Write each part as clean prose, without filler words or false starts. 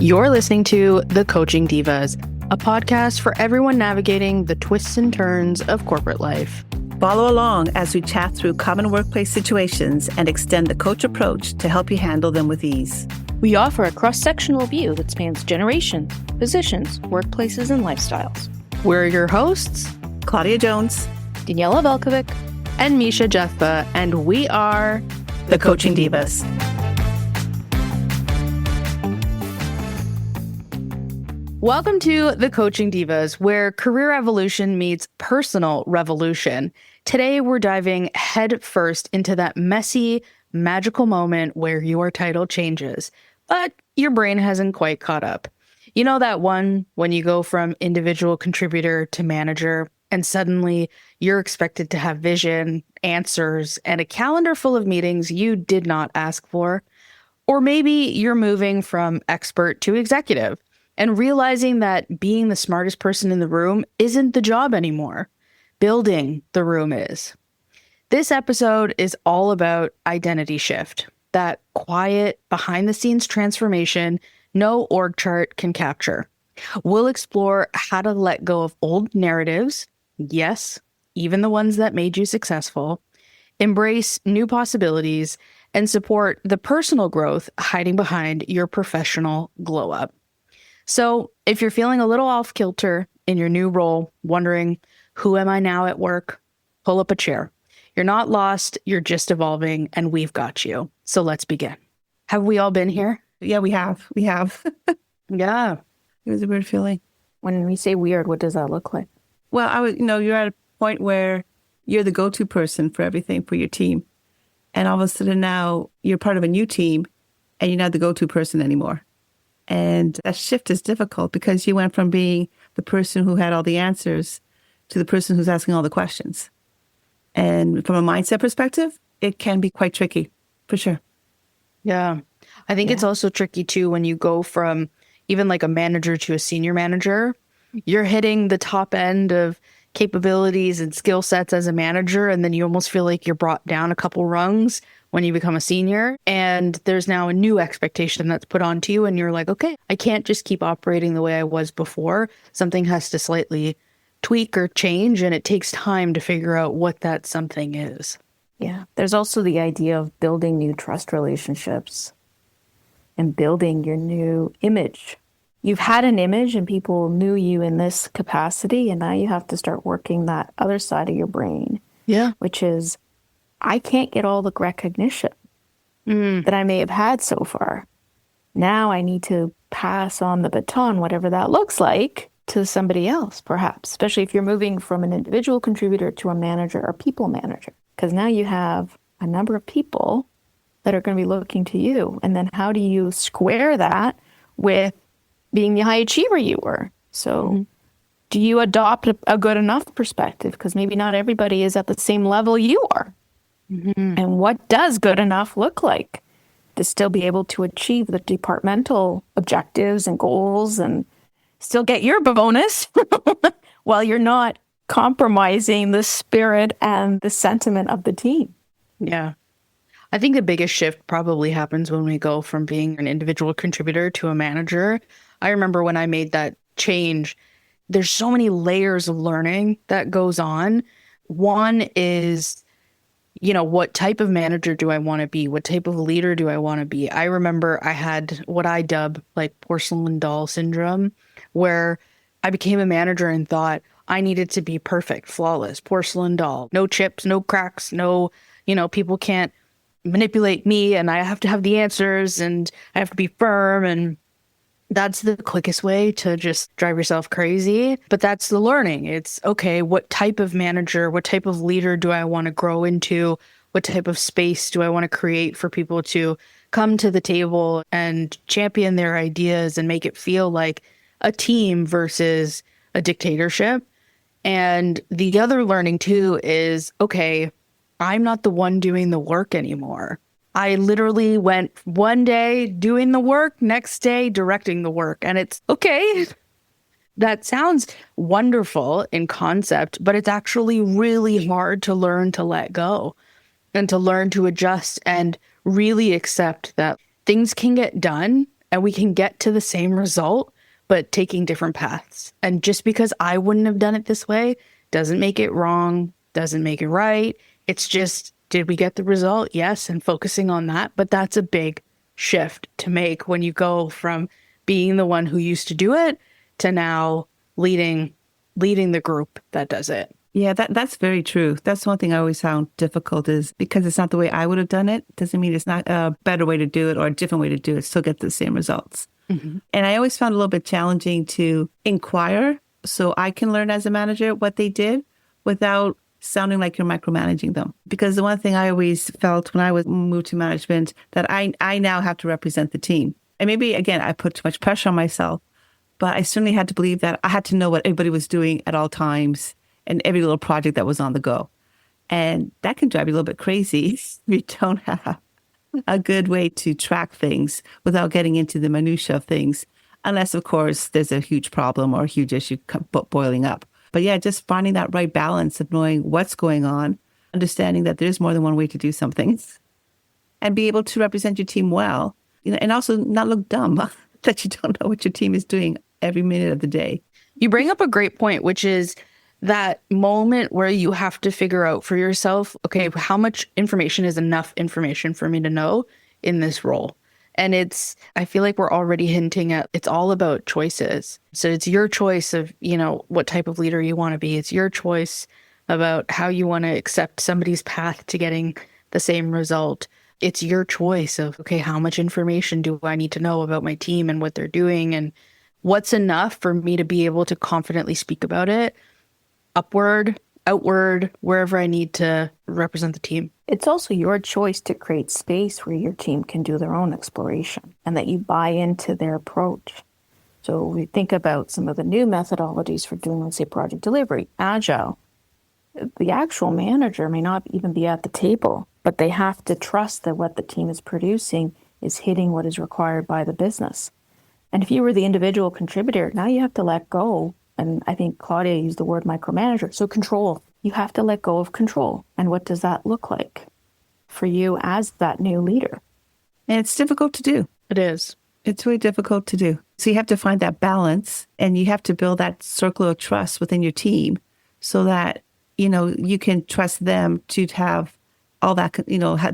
You're listening to The Coaching Divas, a podcast for everyone navigating the twists and turns of corporate life. Follow along as we chat through common workplace situations and extend the coach approach to help you handle them with ease. We offer a cross-sectional view that spans generations, positions, workplaces, and lifestyles. We're your hosts, Claudia Jones, Daniela Velkovic, and Misha Jethba, and we are The Coaching Divas. Welcome to The Coaching Divas, where career evolution meets personal revolution. Today, we're diving head first into that messy, magical moment where your title changes, but your brain hasn't quite caught up. You know that one when you go from individual contributor to manager, and suddenly you're expected to have vision, answers, and a calendar full of meetings you did not ask for? Or maybe you're moving from expert to executive and realizing that being the smartest person in the room isn't the job anymore. Building the room is. This episode is all about identity shift, that quiet, behind-the-scenes transformation no org chart can capture. We'll explore how to let go of old narratives, yes, even the ones that made you successful, embrace new possibilities, and support the personal growth hiding behind your professional glow-up. So if you're feeling a little off kilter in your new role, wondering, who am I now at work? Pull up a chair. You're not lost, you're just evolving, and we've got you. So let's begin. Have we all been here? Yeah, we have. Yeah. It was a weird feeling. When we say weird, what does that look like? Well, you're at a point where you're the go-to person for everything for your team. And all of a sudden now you're part of a new team and you're not the go-to person anymore. And that shift is difficult because you went from being the person who had all the answers to the person who's asking all the questions. And from a mindset perspective, it can be quite tricky, for sure. Yeah. I think it's also tricky too when you go from even like a manager to a senior manager. You're hitting the top end of capabilities and skill sets as a manager, and then you almost feel like you're brought down a couple rungs when you become a senior, and there's now a new expectation that's put onto you, and you're like, okay, I can't just keep operating the way I was before. Something has to slightly tweak or change, and it takes time to figure out what that something is. Yeah. There's also the idea of building new trust relationships and building your new image. You've had an image and people knew you in this capacity, and now you have to start working that other side of your brain. Yeah. Which is, I can't get all the recognition that I may have had so far. Now I need to pass on the baton, whatever that looks like, to somebody else, perhaps, especially if you're moving from an individual contributor to a manager or people manager, because now you have a number of people that are going to be looking to you. And then how do you square that with being the high achiever you were? So do you adopt a good enough perspective? Because maybe not everybody is at the same level you are. And what does good enough look like to still be able to achieve the departmental objectives and goals and still get your bonus while you're not compromising the spirit and the sentiment of the team? Yeah. I think the biggest shift probably happens when we go from being an individual contributor to a manager. I remember when I made that change, there's so many layers of learning that goes on. One is, what type of manager do I want to be? What type of leader do I want to be? I remember I had what I dub like porcelain doll syndrome, where I became a manager and thought I needed to be perfect, flawless, porcelain doll, no chips, no cracks, no, people can't manipulate me, and I have to have the answers, and I have to be firm. And that's the quickest way to just drive yourself crazy. But that's the learning. It's, okay, what type of manager, what type of leader do I want to grow into? What type of space do I want to create for people to come to the table and champion their ideas and make it feel like a team versus a dictatorship? And the other learning too is, okay, I'm not the one doing the work anymore. I literally went one day doing the work, next day directing the work. And it's okay. That sounds wonderful in concept, but it's actually really hard to learn to let go and to learn to adjust and really accept that things can get done and we can get to the same result, but taking different paths. And just because I wouldn't have done it this way doesn't make it wrong, doesn't make it right. It's just, did we get the result? Yes. And focusing on that. But that's a big shift to make when you go from being the one who used to do it to now leading the group that does it. Yeah, that's very true. That's one thing I always found difficult is because it's not the way I would have done it, doesn't mean it's not a better way to do it or a different way to do it, still get the same results. Mm-hmm. And I always found it a little bit challenging to inquire so I can learn as a manager what they did without sounding like you're micromanaging them. Because the one thing I always felt when I was moved to management, that I now have to represent the team. And maybe, again, I put too much pressure on myself, but I certainly had to believe that I had to know what everybody was doing at all times and every little project that was on the go. And that can drive you a little bit crazy if you don't have a good way to track things without getting into the minutiae of things, unless, of course, there's a huge problem or a huge issue boiling up. But yeah, just finding that right balance of knowing what's going on, understanding that there's more than one way to do something, and be able to represent your team well, and also not look dumb that you don't know what your team is doing every minute of the day. You bring up a great point, which is that moment where you have to figure out for yourself, okay, how much information is enough information for me to know in this role? And I feel like we're already hinting at, it's all about choices. So it's your choice of, what type of leader you want to be. It's your choice about how you want to accept somebody's path to getting the same result. It's your choice of, okay, how much information do I need to know about my team and what they're doing and what's enough for me to be able to confidently speak about it upward, outward, wherever I need to represent the team. It's also your choice to create space where your team can do their own exploration and that you buy into their approach. So we think about some of the new methodologies for doing, let's say, project delivery, agile. The actual manager may not even be at the table, but they have to trust that what the team is producing is hitting what is required by the business. And if you were the individual contributor, now you have to let go. And I think Claudia used the word micromanager. So control. You have to let go of control. And what does that look like for you as that new leader? And it's difficult to do. It is. It's really difficult to do. So you have to find that balance and you have to build that circle of trust within your team so that, you can trust them to have all that,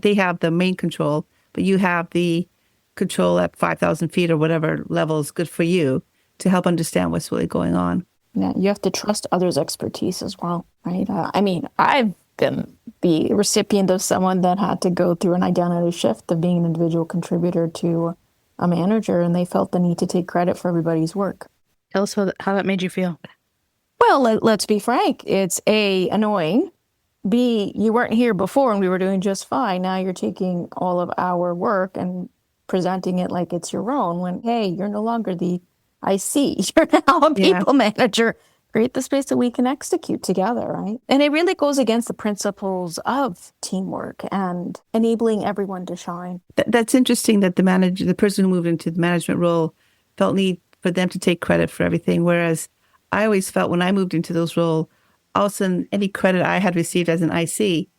they have the main control, but you have the control at 5,000 feet or whatever level is good for you to help understand what's really going on. Yeah, you have to trust others' expertise as well, right? I've been the recipient of someone that had to go through an identity shift of being an individual contributor to a manager, and they felt the need to take credit for everybody's work. Tell us how that made you feel. Well, let's be frank. It's A, annoying. B, you weren't here before and we were doing just fine. Now you're taking all of our work and presenting it like it's your own when, hey, you're no longer the IC. You're now a people manager. Create the space that we can execute together, right? And it really goes against the principles of teamwork and enabling everyone to shine. That's interesting that the person who moved into the management role felt need for them to take credit for everything. Whereas I always felt when I moved into those roles, all of a sudden, any credit I had received as an IC,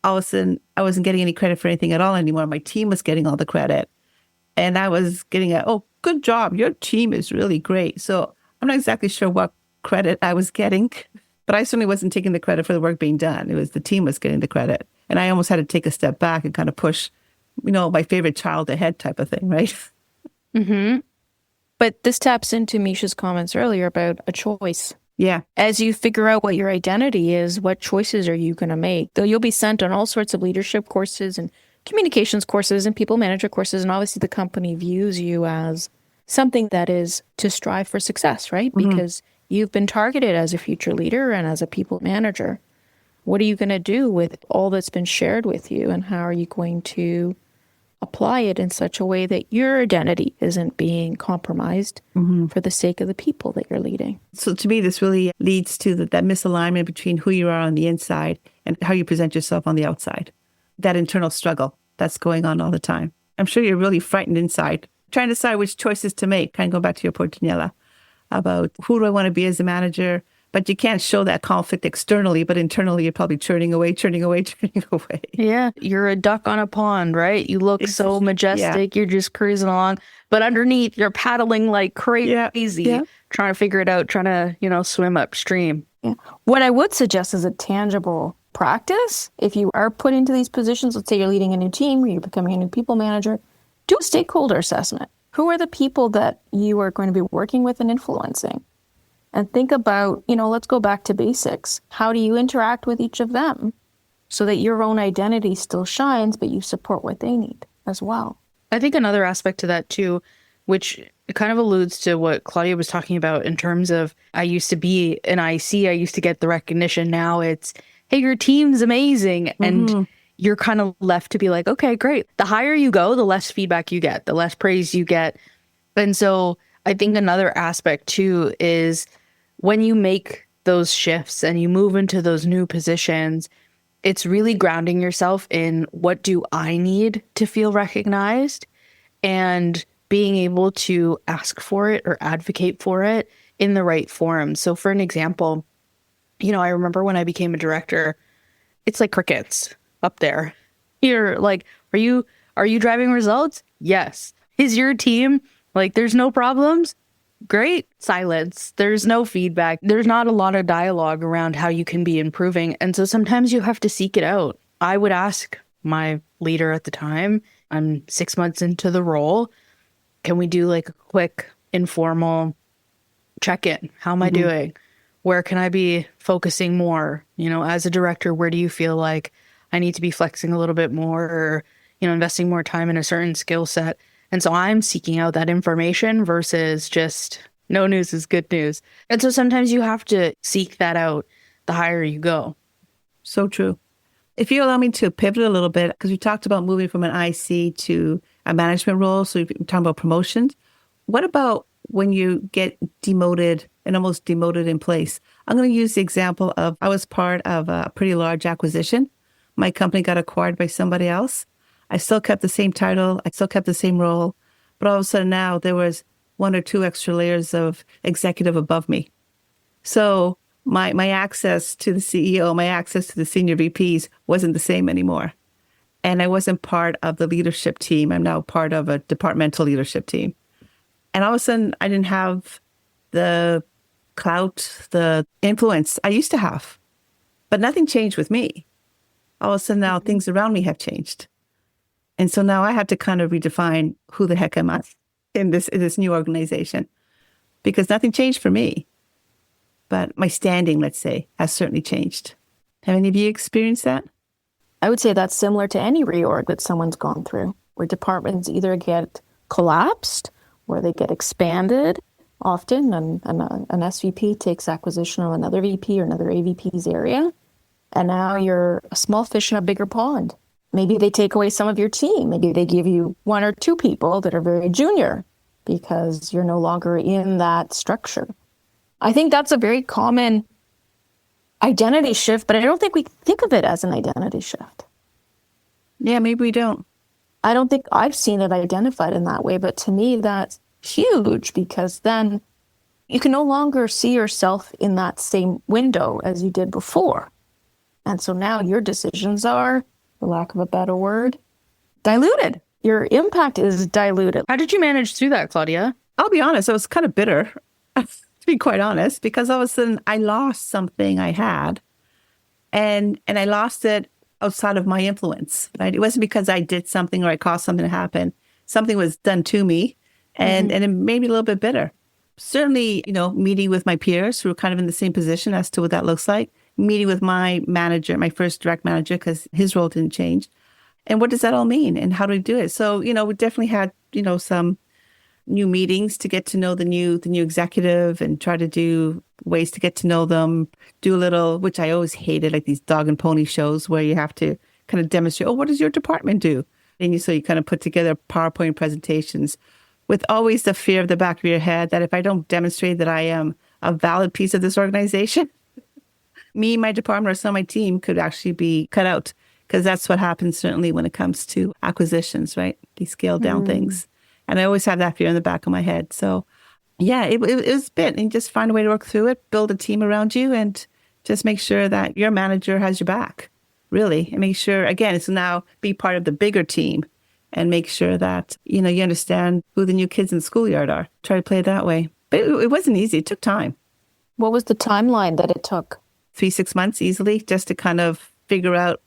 all of a sudden, I wasn't getting any credit for anything at all anymore. My team was getting all the credit. And I was getting good job. Your team is really great. So I'm not exactly sure what credit I was getting, but I certainly wasn't taking the credit for the work being done. It was the team was getting the credit. And I almost had to take a step back and kind of push, my favorite child ahead type of thing, right? Mm-hmm. But this taps into Misha's comments earlier about a choice. Yeah. As you figure out what your identity is, what choices are you going to make? Though you'll be sent on all sorts of leadership courses and communications courses and people manager courses. And obviously the company views you as something that is to strive for success, right? Mm-hmm. Because you've been targeted as a future leader and as a people manager. What are you going to do with all that's been shared with you? And how are you going to apply it in such a way that your identity isn't being compromised for the sake of the people that you're leading? So to me, this really leads to that misalignment between who you are on the inside and how you present yourself on the outside. That internal struggle that's going on all the time. I'm sure you're really frightened inside, trying to decide which choices to make. Kind of go back to your point, Daniela, about who do I want to be as a manager, But you can't show that conflict externally, but internally you're probably churning away, churning away, churning away. Yeah, you're a duck on a pond, right? You look so Yeah, majestic, you're just cruising along, but underneath you're paddling like yeah, crazy, yeah. trying to figure it out, trying to, swim upstream. Yeah. What I would suggest is a tangible practice. If you are put into these positions, let's say you're leading a new team or you're becoming a new people manager, do a stakeholder assessment. Who are the people that you are going to be working with and influencing? And think about, let's go back to basics. How do you interact with each of them so that your own identity still shines, but you support what they need as well? I think another aspect to that too, which kind of alludes to what Claudia was talking about in terms of I used to be an IC, I used to get the recognition. Now it's, hey, your team's amazing. And you're kind of left to be like, okay, great. The higher you go, the less feedback you get, the less praise you get. And so I think another aspect too is when you make those shifts and you move into those new positions, it's really grounding yourself in what do I need to feel recognized and being able to ask for it or advocate for it in the right forum. So for an example, I remember when I became a director, it's like crickets up there. You're like, are you driving results? Yes. Is your team like, there's no problems? Great. Silence. There's no feedback. There's not a lot of dialogue around how you can be improving. And so sometimes you have to seek it out. I would ask my leader at the time, I'm 6 months into the role. Can we do like a quick informal check-in? How am I doing? Where can I be focusing more? As a director, where do you feel like I need to be flexing a little bit more or, investing more time in a certain skill set? And so I'm seeking out that information versus just no news is good news. And so sometimes you have to seek that out the higher you go. So true. If you allow me to pivot a little bit, because we talked about moving from an IC to a management role, so we're talking about promotions. What about when you get demoted and almost demoted in place? I'm going to use the example of I was part of a pretty large acquisition. My company got acquired by somebody else. I still kept the same title. I still kept the same role. But all of a sudden now there was 1 or 2 extra layers of executive above me. So my access to the CEO, my access to the senior VPs wasn't the same anymore. And I wasn't part of the leadership team. I'm now part of a departmental leadership team. And all of a sudden I didn't have the clout, the influence I used to have. But nothing changed with me. All of a sudden now things around me have changed. And so now I have to kind of redefine who the heck am I in this new organization, because nothing changed for me. But my standing, let's say, has certainly changed. Have any of you experienced that? I would say that's similar to any reorg that someone's gone through, where departments either get collapsed or they get expanded. Often an SVP takes acquisition of another VP or another AVP's area. And now you're a small fish in a bigger pond. Maybe they take away some of your team. Maybe they give you 1 or 2 people that are very junior because you're no longer in that structure. I think that's a very common identity shift, but I don't think we think of it as an identity shift. Yeah, maybe we don't. I don't think I've seen it identified in that way, but to me, that's huge because then you can no longer see yourself in that same window as you did before. And so now your decisions are, for lack of a better word, diluted. Your impact is diluted. How did you manage through that, Claudia? I'll be honest, I was kind of bitter, to be quite honest, because all of a sudden I lost something I had and I lost it outside of my influence, right? It wasn't because I did something or I caused something to happen. Something was done to me and it made me a little bit bitter. Certainly, meeting with my peers who were kind of in the same position as to what that looks like, meeting with my manager, my first direct manager, because his role didn't change. And what does that all mean? And how do we do it? So, we definitely had, some new meetings to get to know the new executive and try to do ways to get to know them, do a little, which I always hated, like these dog and pony shows where you have to kind of demonstrate, what does your department do? And so you kind of put together PowerPoint presentations with always the fear of the back of your head that if I don't demonstrate that I am a valid piece of this organization, me, my department, or some of my team could actually be cut out, because that's what happens certainly when it comes to acquisitions, right? They scale down things. And I always have that fear in the back of my head. So Yeah, it was a bit, and just find a way to work through it, build a team around you, and just make sure that your manager has your back, really. And make sure, again, it's now be part of the bigger team and make sure that, you understand who the new kids in the schoolyard are. Try to play it that way. But it wasn't easy. It took time. What was the timeline that it took? 3, 6 months easily just to kind of figure out,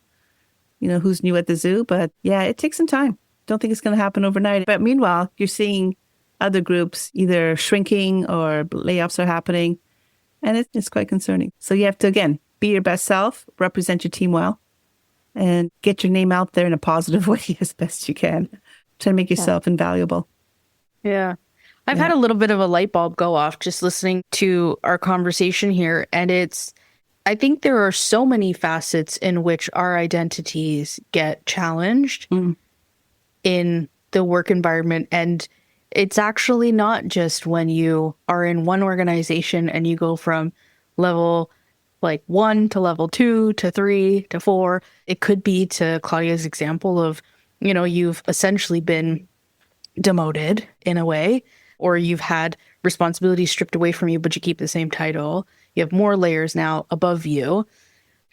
who's new at the zoo. But yeah, it takes some time. Don't think it's going to happen overnight. But meanwhile, you're seeing other groups either shrinking or layoffs are happening. And it's quite concerning. So you have to, again, be your best self, represent your team well, and get your name out there in a positive way as best you can. Try to make yourself invaluable. Yeah. I've had a little bit of a light bulb go off just listening to our conversation here. And I think there are so many facets in which our identities get challenged in the work environment. And it's actually not just when you are in one organization and you go from level like 1 to level 2 to 3 to 4. It could be, to Claudia's example of, you've essentially been demoted in a way, or you've had responsibilities stripped away from you, but you keep the same title. You have more layers now above you.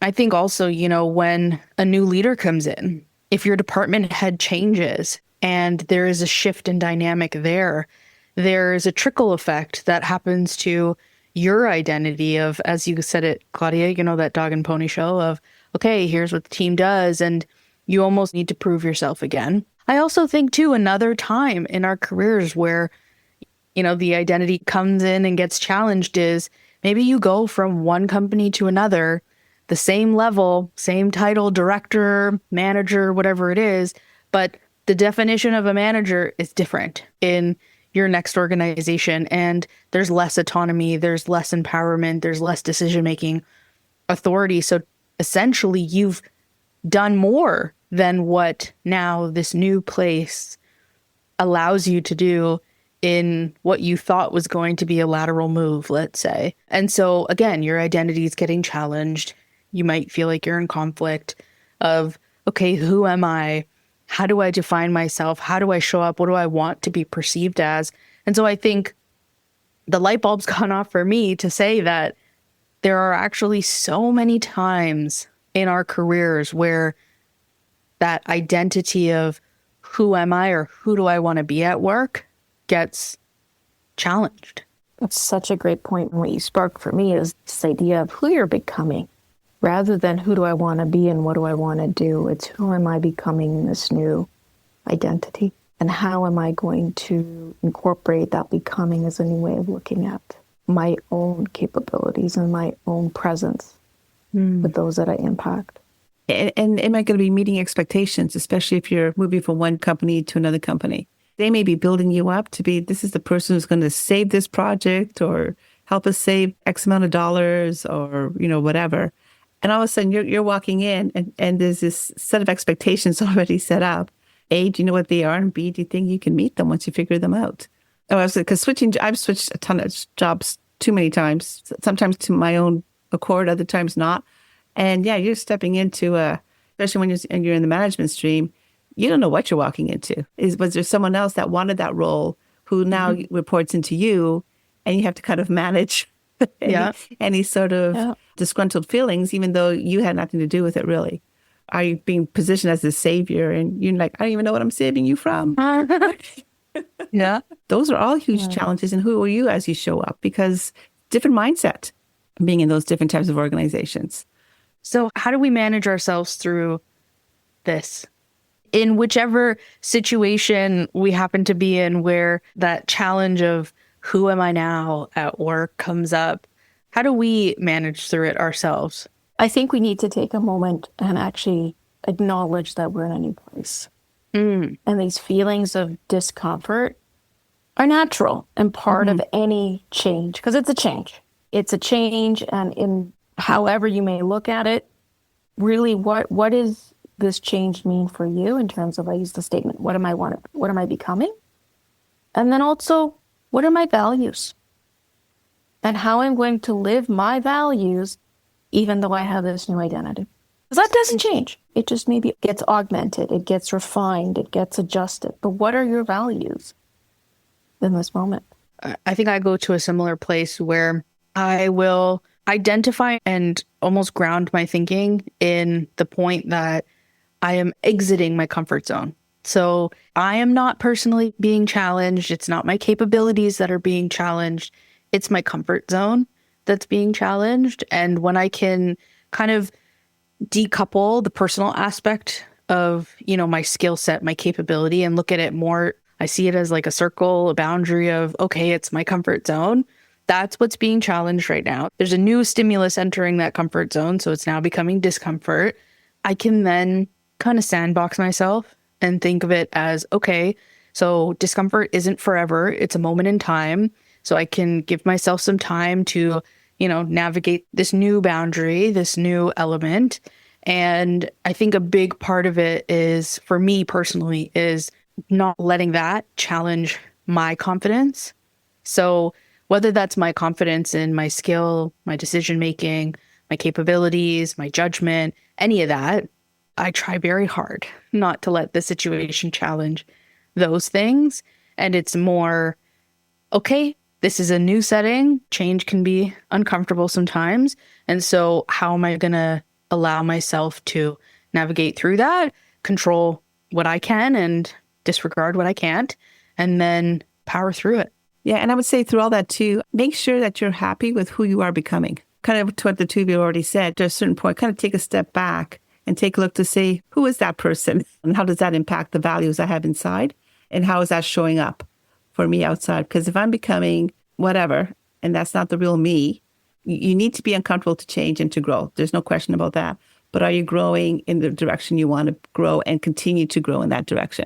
I think also, when a new leader comes in, if your department head changes and there is a shift in dynamic there's a trickle effect that happens to your identity of, as you said it, Claudia, that dog and pony show of, okay, here's what the team does. And you almost need to prove yourself again. I also think, too, another time in our careers where, the identity comes in and gets challenged is maybe you go from one company to another, the same level, same title, director, manager, whatever it is, but the definition of a manager is different in your next organization. And there's less autonomy, there's less empowerment, there's less decision-making authority. So essentially, you've done more than what now this new place allows you to do in what you thought was going to be a lateral move, let's say. And so again, your identity is getting challenged. You might feel like you're in conflict of, okay, who am I? How do I define myself? How do I show up? What do I want to be perceived as? And so I think the light bulb's gone off for me to say that there are actually so many times in our careers where that identity of who am I or who do I want to be at work gets challenged. That's such a great point. And what you sparked for me is this idea of who you're becoming. Rather than who do I want to be and what do I want to do, it's who am I becoming in this new identity? And how am I going to incorporate that becoming as a new way of looking at my own capabilities and my own presence with those that I impact? And am I going to be meeting expectations, especially if you're moving from one company to another company? They may be building you up to be, this is the person who's going to save this project or help us save X amount of dollars or, whatever. And all of a sudden you're walking in and there's this set of expectations already set up. A, do you know what they are? And B, do you think you can meet them once you figure them out? Oh, because I've switched a ton of jobs too many times, sometimes to my own accord, other times not. And yeah, you're stepping into especially when you're in the management stream, you don't know what you're walking into. Was there someone else that wanted that role who now reports into you and you have to kind of manage any sort of disgruntled feelings, even though you had nothing to do with it, really? Are you being positioned as the savior and you're like, I don't even know what I'm saving you from? Yeah. Those are all huge challenges. And who are you as you show up? Because different mindset being in those different types of organizations. So how do we manage ourselves through this? In whichever situation we happen to be in where that challenge of who am I now at work comes up, how do we manage through it ourselves? I think we need to take a moment and actually acknowledge that we're in a new place. And these feelings of discomfort are natural and part of any change, because it's a change. It's a change, and in however you may look at it, really what is this change mean for you in terms of, I use the statement, what am I becoming? And then also, what are my values? And how I'm going to live my values even though I have this new identity. Because that doesn't change. It just maybe gets augmented, it gets refined, it gets adjusted. But what are your values in this moment? I think I go to a similar place where I will identify and almost ground my thinking in the point that I am exiting my comfort zone. So I am not personally being challenged. It's not my capabilities that are being challenged. It's my comfort zone that's being challenged. And when I can kind of decouple the personal aspect of, my skill set, my capability, and look at it more, I see it as like a circle, a boundary of, okay, it's my comfort zone. That's what's being challenged right now. There's a new stimulus entering that comfort zone. So it's now becoming discomfort. I can then kind of sandbox myself and think of it as, okay, so discomfort isn't forever. It's a moment in time. So I can give myself some time to, navigate this new boundary, this new element. And I think a big part of it is, for me personally, is not letting that challenge my confidence. So whether that's my confidence in my skill, my decision making, my capabilities, my judgment, any of that, I try very hard not to let the situation challenge those things. And it's more, okay, this is a new setting. Change can be uncomfortable sometimes. And so how am I going to allow myself to navigate through that, control what I can and disregard what I can't, and then power through it? Yeah. And I would say through all that too, make sure that you're happy with who you are becoming. Kind of to what the two of you already said, to a certain point, kind of take a step back and take a look to see, who is that person and how does that impact the values I have inside, and how is that showing up for me outside? Because if I'm becoming whatever, and that's not the real me, you need to be uncomfortable to change and to grow. There's no question about that. But are you growing in the direction you want to grow and continue to grow in that direction?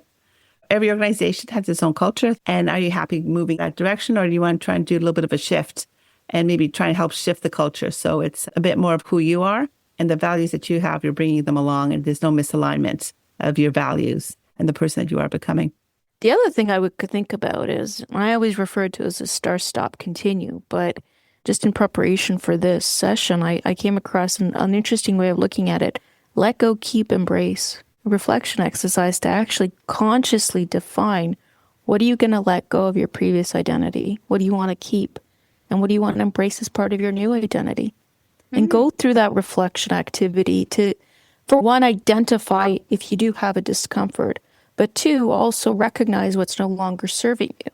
Every organization has its own culture. And are you happy moving that direction, or do you want to try and do a little bit of a shift and maybe try and help shift the culture? So it's a bit more of who you are and the values that you have, you're bringing them along, and there's no misalignment of your values and the person that you are becoming. The other thing could think about is, I always refer to as a start, stop, continue, but just in preparation for this session, I came across an interesting way of looking at it. Let go, keep, embrace. A reflection exercise to actually consciously define, what are you going to let go of your previous identity? What do you want to keep? And what do you want to embrace as part of your new identity? And go through that reflection activity to, for one, identify if you do have a discomfort, but two, also recognize what's no longer serving you.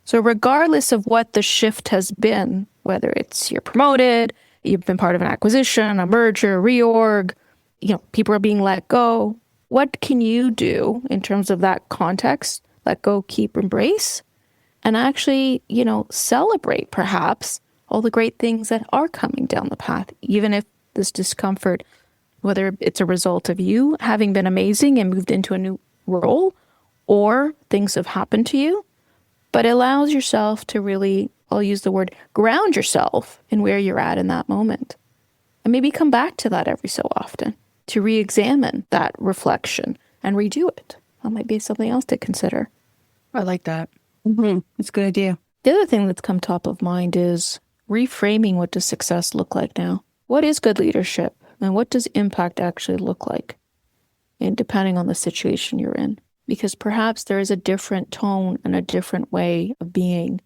So regardless of what the shift has been, whether it's you're promoted, you've been part of an acquisition, a merger, a reorg, people are being let go, what can you do in terms of that context? Let go, keep, embrace, and actually, celebrate perhaps all the great things that are coming down the path, even if this discomfort, whether it's a result of you having been amazing and moved into a new role, or things have happened to you, but allows yourself to really, I'll use the word, ground yourself in where you're at in that moment. And maybe come back to that every so often to re-examine that reflection and redo it. That might be something else to consider. I like that. It's a good idea. The other thing that's come top of mind is reframing, what does success look like now? What is good leadership? And what does impact actually look like? And depending on the situation you're in. Because perhaps there is a different tone and a different way of being.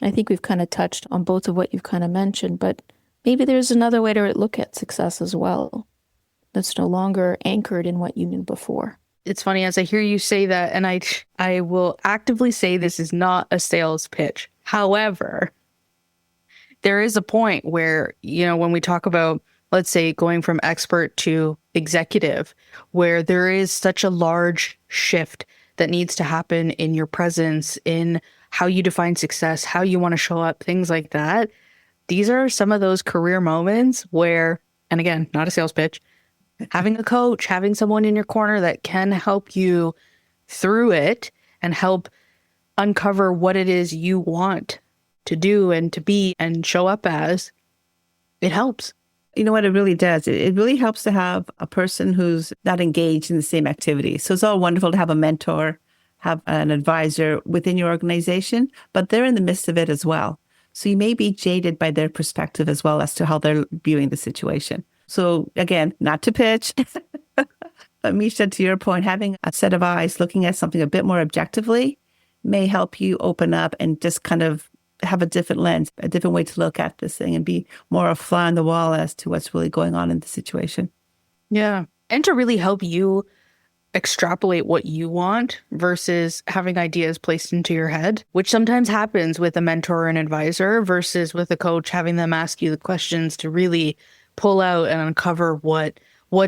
And I think we've kind of touched on both of what you've kind of mentioned, but maybe there's another way to look at success as well that's no longer anchored in what you knew before. It's funny, as I hear you say that, and I will actively say this is not a sales pitch. However, there is a point where, when we talk about, let's say, going from expert to executive, where there is such a large shift that needs to happen in your presence, in how you define success, how you want to show up, things like that. These are some of those career moments where, and again, not a sales pitch, having a coach, having someone in your corner that can help you through it and help uncover what it is you want to do and to be and show up as, it helps. You know what it really does? It really helps to have a person who's not engaged in the same activity. So it's all wonderful to have a mentor, have an advisor within your organization, but they're in the midst of it as well. So you may be jaded by their perspective as well as to how they're viewing the situation. So again, not to pitch, but Misha, to your point, having a set of eyes looking at something a bit more objectively may help you open up and just kind of have a different lens, a different way to look at this thing and be more a fly on the wall as to what's really going on in the situation. Yeah. And to really help you extrapolate what you want versus having ideas placed into your head, which sometimes happens with a mentor or an advisor versus with a coach, having them ask you the questions to really pull out and uncover what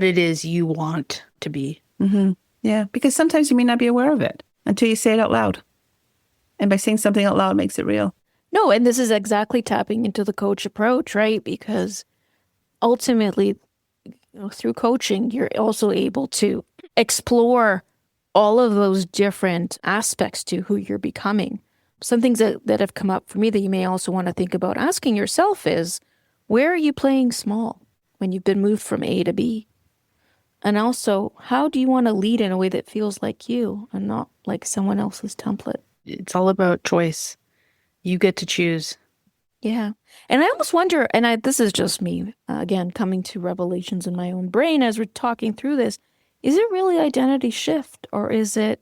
it is you want to be. Mm-hmm. Yeah, because sometimes you may not be aware of it until you say it out loud. And by saying something out loud makes it real. No, and this is exactly tapping into the coach approach, right? Because ultimately, through coaching, you're also able to explore all of those different aspects to who you're becoming. Some things that have come up for me that you may also want to think about asking yourself is, where are you playing small when you've been moved from A to B? And also, how do you want to lead in a way that feels like you and not like someone else's template? It's all about choice. You get to choose. Yeah. And I almost wonder, and this is just me, again, coming to revelations in my own brain as we're talking through this, is it really identity shift, or is it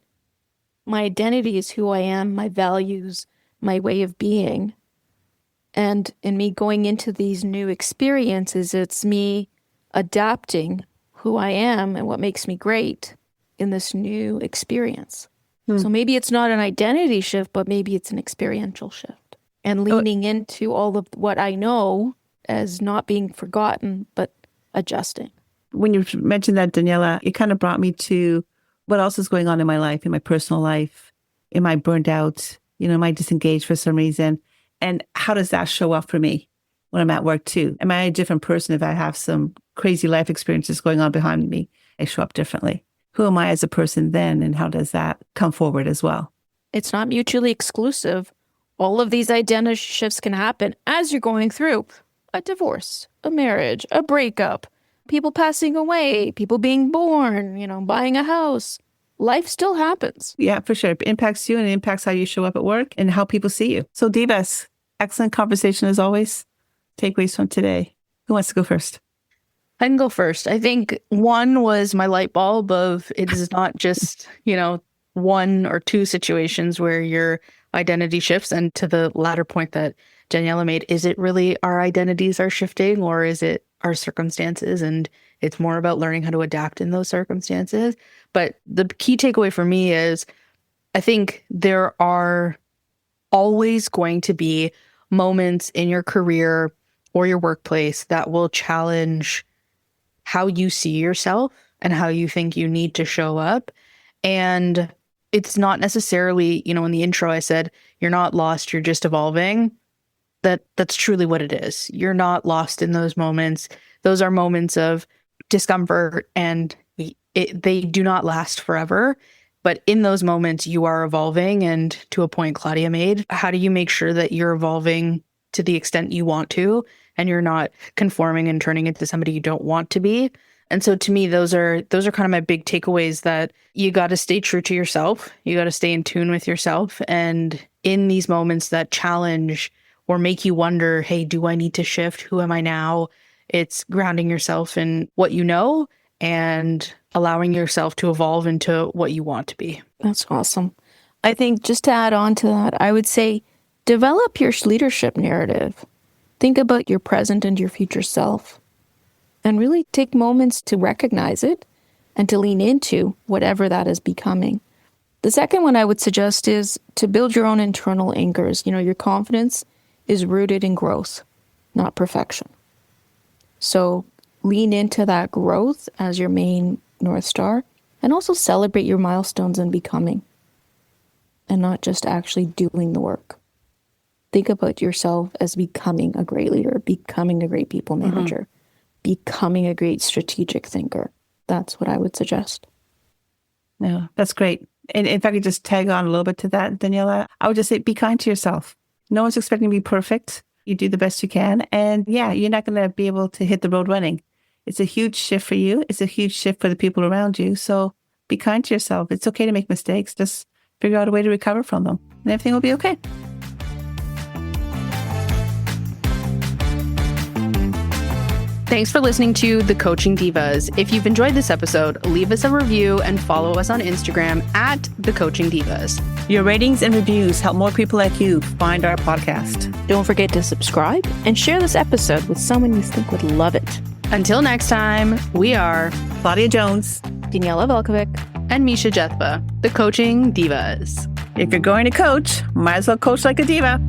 my identity is who I am, my values, my way of being? And in me going into these new experiences, it's me adapting who I am and what makes me great in this new experience. So maybe it's not an identity shift, but maybe it's an experiential shift. And leaning into all of what I know as not being forgotten, but adjusting. When you mentioned that, Daniela, it kind of brought me to what else is going on in my life, in my personal life. Am I burned out? Am I disengaged for some reason? And how does that show up for me when I'm at work too? Am I a different person if I have some crazy life experiences going on behind me? I show up differently. Who am I as a person then? And how does that come forward as well? It's not mutually exclusive. All of these identity shifts can happen as you're going through a divorce, a marriage, a breakup, people passing away, people being born, buying a house. Life still happens. Yeah, for sure. It impacts you and it impacts how you show up at work and how people see you. So Divas, excellent conversation as always. Takeaways from today. Who wants to go first? I can go first. I think one was my light bulb of it is not just, one or two situations where your identity shifts. And to the latter point that Daniela made, is it really our identities are shifting, or is it our circumstances? And it's more about learning how to adapt in those circumstances. But the key takeaway for me is I think there are always going to be moments in your career or your workplace that will challenge how you see yourself and how you think you need to show up. And it's not necessarily, in the intro I said, you're not lost, you're just evolving. That's truly what it is. You're not lost in those moments. Those are moments of discomfort, and they do not last forever. But in those moments, you are evolving. And to a point Claudia made, how do you make sure that you're evolving to the extent you want to, and you're not conforming and turning into somebody you don't want to be? And so to me, those are kind of my big takeaways, that you got to stay true to yourself. You got to stay in tune with yourself. And in these moments that challenge or make you wonder, hey, do I need to shift? Who am I now? It's grounding yourself in what you know and allowing yourself to evolve into what you want to be. That's awesome. I think just to add on to that, I would say develop your leadership narrative. Think about your present and your future self, and really take moments to recognize it and to lean into whatever that is becoming. The second one I would suggest is to build your own internal anchors. Your confidence is rooted in growth, not perfection. So lean into that growth as your main North Star, and also celebrate your milestones in becoming and not just actually doing the work. Think about yourself as becoming a great leader, becoming a great people manager, becoming a great strategic thinker. That's what I would suggest. Yeah, that's great. And if I could just tag on a little bit to that, Daniela, I would just say, be kind to yourself. No one's expecting to be perfect. You do the best you can. And yeah, you're not going to be able to hit the road running. It's a huge shift for you. It's a huge shift for the people around you. So be kind to yourself. It's okay to make mistakes. Just figure out a way to recover from them, and everything will be okay. Thanks for listening to The Coaching Divas. If you've enjoyed this episode, leave us a review and follow us on Instagram at The Coaching Divas. Your ratings and reviews help more people like you find our podcast. Don't forget to subscribe and share this episode with someone you think would love it. Until next time, we are Claudia Jones, Daniela Velkovic, and Misha Jethba, The Coaching Divas. If you're going to coach, might as well coach like a diva.